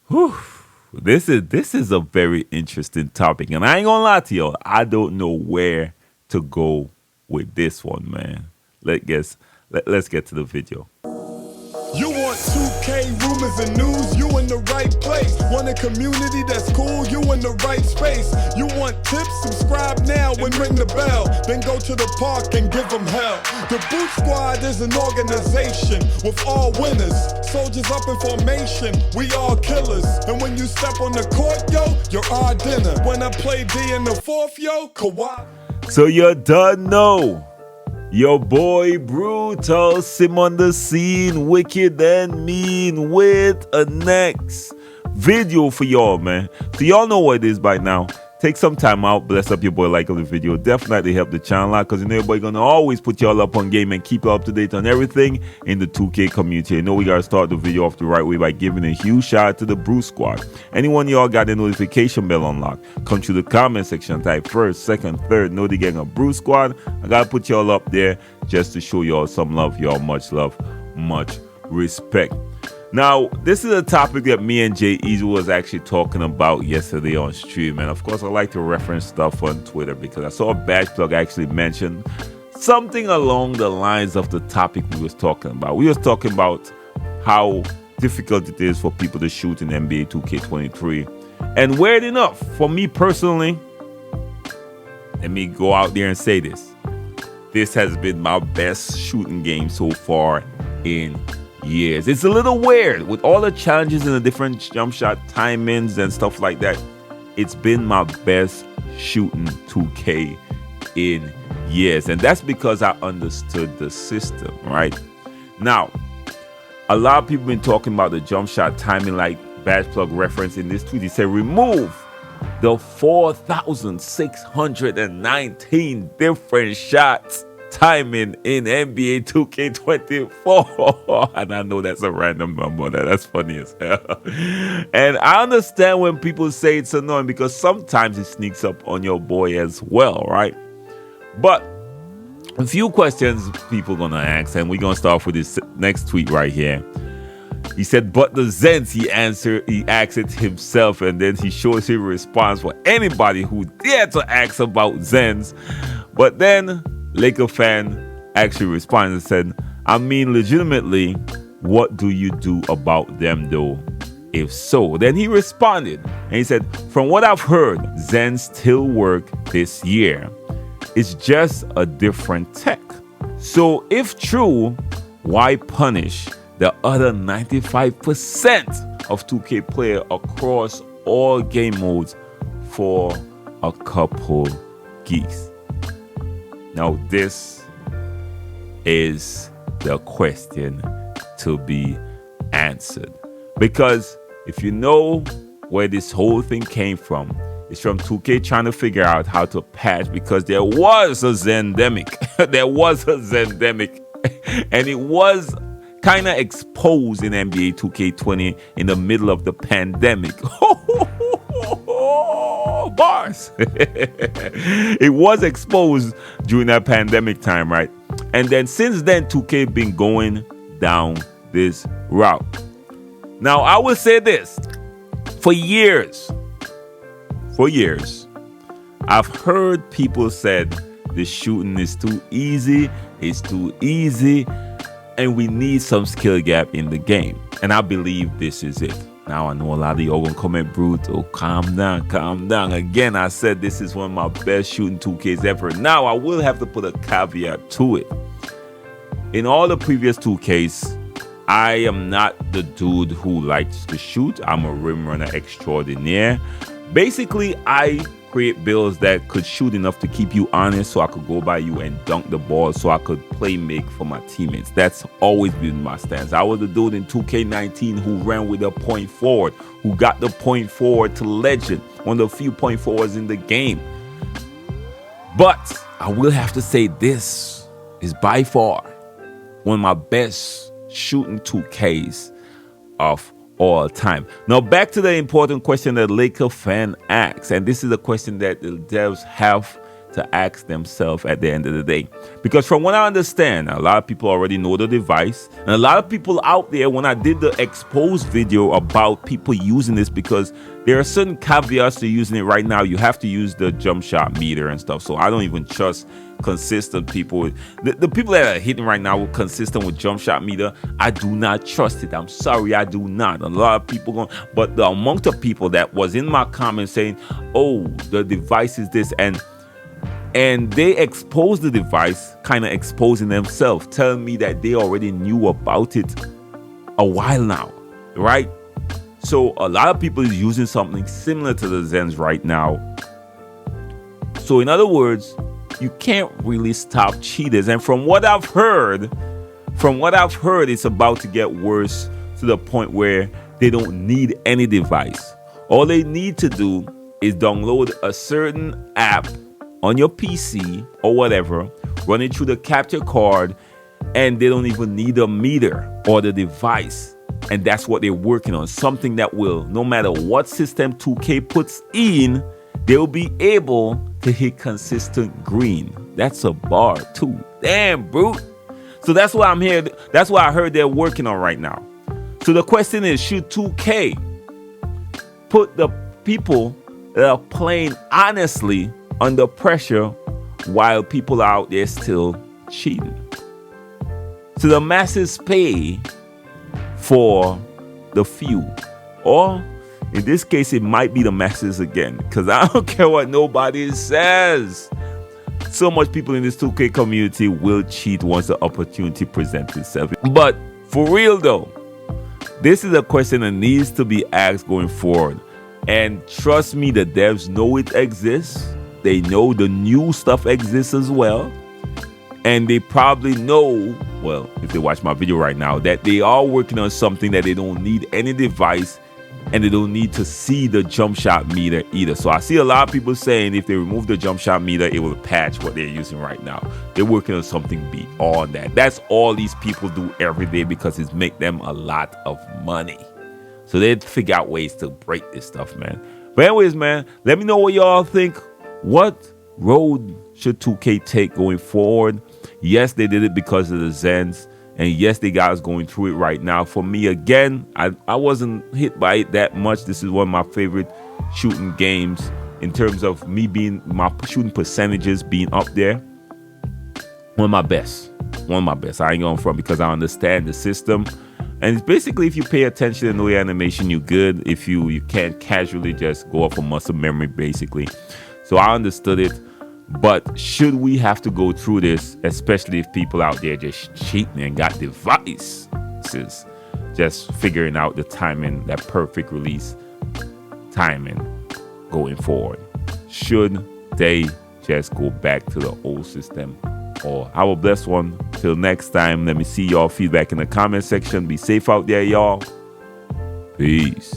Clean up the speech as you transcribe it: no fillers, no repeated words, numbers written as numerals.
Whew. This is a very interesting topic, and I ain't gonna lie to you, I don't know where to go with this one, man. Let's get to the video. You want 2K rumors and news, you in the right place. Want a community that's cool, you in the right space. You want tips, subscribe now and ring the bell. Then go to the park and give them hell. The Boot Squad is an organization with all winners. Soldiers up in formation, we all killers. And when you step on the court, yo, you're our dinner. When I play D in the fourth, yo, Kawhi. So you done know. Your boy Brutal Sim on the scene, wicked and mean, with a next video for y'all, man. So y'all know what it is by now. Take some time out, bless up your boy, like the video. Definitely help the channel out, because you know everybody gonna always put y'all up on game and keep you up to date on everything in the 2K community. You know we gotta start the video off the right way by giving a huge shout out to the Brew Squad. Anyone y'all got the notification bell unlocked, come to the comment section, type first, second, third, know the gang of Brew Squad. I gotta put y'all up there just to show y'all some love, much love, much respect. Now, this is a topic that me and Jay Easy was actually talking about yesterday on stream. And of course, I like to reference stuff on Twitter because I saw a badge plug actually mention something along the lines of the topic we was talking about. We was talking about how difficult it is for people to shoot in NBA 2K23. And weird enough, for me personally, let me go out there and say this. This has been my best shooting game so far in years. It's a little weird with all the challenges and the different jump shot timings and stuff like that. It's been my best shooting 2K in years, and that's because I understood the system. Right now, a lot of people been talking about the jump shot timing, like badge plug reference in this tweet. He said remove the 4,619 different shots timing in NBA 2K24. And I know that's a random number. That's funny as hell. And I understand when people say it's annoying because sometimes it sneaks up on your boy as well, right? But a few questions people gonna ask, and we're gonna start off with this next tweet right here. He said, but the Zens, he asked it himself, and then he shows his response for anybody who dare to ask about Zens. But then Laker fan actually responded and said, I mean, legitimately, what do you do about them though? If so, then he responded and he said, from what I've heard, Zen still work this year. It's just a different tech. So if true, why punish the other 95% of 2K player across all game modes for a couple geeks? Now, this is the question to be answered. Because if you know where this whole thing came from, it's from 2K trying to figure out how to patch, because there was a Zendemic. There was a Zendemic. And it was kind of exposed in NBA 2K20 in the middle of the pandemic. Bars. It was exposed during that pandemic time, right? And then since then, 2K been going down this route. Now, I will say this. For years, I've heard people said the shooting is too easy, it's too easy, and we need some skill gap in the game. And I believe this is it. Now I know a lot of y'all gonna comment, brutal. Calm down. Again, I said this is one of my best shooting 2Ks ever. Now I will have to put a caveat to it. In all the previous 2Ks, I am not the dude who likes to shoot. I'm a rim runner extraordinaire. Basically, I create builds that could shoot enough to keep you honest, so I could go by you and dunk the ball, so I could play make for my teammates. That's always been my stance. I was the dude in 2K19 who ran with a point forward, who got the point forward to legend, one of the few point forwards in the game. But I will have to say this is by far one of my best shooting 2Ks of all time. Now back to the important question that Laker fan asks, and this is a question that the devs have to ask themselves at the end of the day. Because from what I understand, a lot of people already know the device. And a lot of people out there, when I did the exposed video about people using this, because there are certain caveats to using it right now. You have to use the jump shot meter and stuff. So I don't even trust consistent people. The people that are hitting right now with consistent with jump shot meter, I do not trust it. I'm sorry, I do not. A lot of people going, but the amount of people that was in my comments saying, oh, the device is this, and they exposed the device, kind of exposing themselves, telling me that they already knew about it a while now, right? So a lot of people is using something similar to the Zens right now. So in other words, you can't really stop cheaters. And from what I've heard, it's about to get worse to the point where they don't need any device. All they need to do is download a certain app on your PC or whatever, run it through the capture card, and they don't even need a meter or the device. And that's what they're working on. Something that will, no matter what system 2K puts in, they'll be able to hit consistent green. That's a bar too. Damn, brute. So that's why I'm here. That's why I heard they're working on right now. So the question is, should 2K put the people that are playing honestly under pressure while people are out there still cheating? So the masses pay for the few, or in this case, it might be the masses again, because I don't care what nobody says. So much people in this 2K community will cheat once the opportunity presents itself. But for real though, this is a question that needs to be asked going forward. And trust me, the devs know it exists. They know the new stuff exists as well. And they probably know, well, if they watch my video right now, that they are working on something that they don't need any device, and they don't need to see the jump shot meter either. So I see a lot of people saying if they remove the jump shot meter, it will patch what they're using right now. They're working on something beyond that. That's all these people do every day because it's make them a lot of money. So they figure out ways to break this stuff, man. But anyways, man, let me know what y'all think. What road should 2K take going forward? Yes, they did it because of the Zens. And yes, they got us going through it right now. For me, again, I wasn't hit by it that much. This is one of my favorite shooting games in terms of me being, my shooting percentages being up there. One of my best. I ain't going front because I understand the system. And it's basically, if you pay attention and know your animation, you're good. If you can't casually just go off of muscle memory, basically. So I understood it. But should we have to go through this, especially if people out there just cheating and got devices, just figuring out the timing, that perfect release timing going forward? Should they just go back to the old system? Or have a blessed one. Till next time, let me see y'all feedback in the comment section. Be safe out there, y'all. Peace.